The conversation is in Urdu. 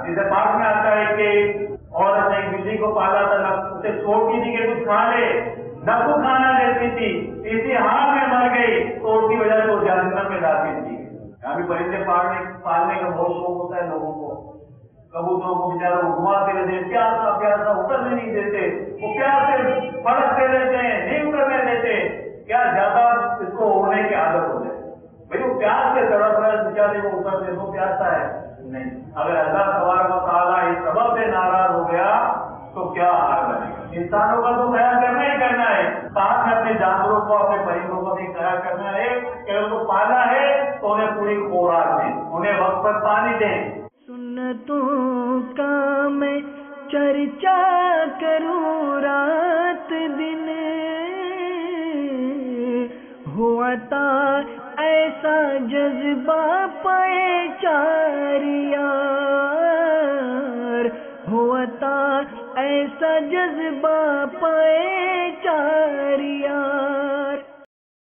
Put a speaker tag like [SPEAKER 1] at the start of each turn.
[SPEAKER 1] حدیث پاک میں آتا ہے کہ عورت نے ایک بلی کو پالا تھا، نہ اسے چھوڑتی تھی کہ کچھ کھا لے، نہ کو کھانا دیتی تھی، اسی حال میں مر گئی تو اس کی وجہ سے وہ جہنم میں داخل تھی۔ یہاں بھی پرندے پالنے کا بہت شوق ہوتا ہے لوگوں کو، کبوتروں کو بیچاروں کو گھماتے رہتے ہیں، پیاسا پیاسا اترنے نہیں دیتے، وہ پیاسے پڑکتے رہتے ہیں، نہیں اترنے دیتے، کیا زیادہ اس کو اڑنے کی عادت ہو جائے؟ بھائی وہ پیاس سے تڑپ رہا ہے بیچارے کو، اترنے وہ پیاسا ہے نہیں۔ اگر اللہ تبارک و تعالیٰ اس سبب سے ناراض ہو گیا تو کیا حال بنے گا؟ انسانوں کا تو خیال کرنا ہی کرنا ہے، ساتھ میں اپنے جانوروں کو، اپنے پرندوں کو بھی خیال کرنا ہے کہ ان کو پالا ہے تو انہیں پوری خوراک دیں، انہیں وقت پر پانی دیں۔
[SPEAKER 2] سنتوں کا میں چرچا کروں رات دن، ہوا تا ایسا جذبہ پائے چار یار، ہوا تا ایسا جذبہ پائے چار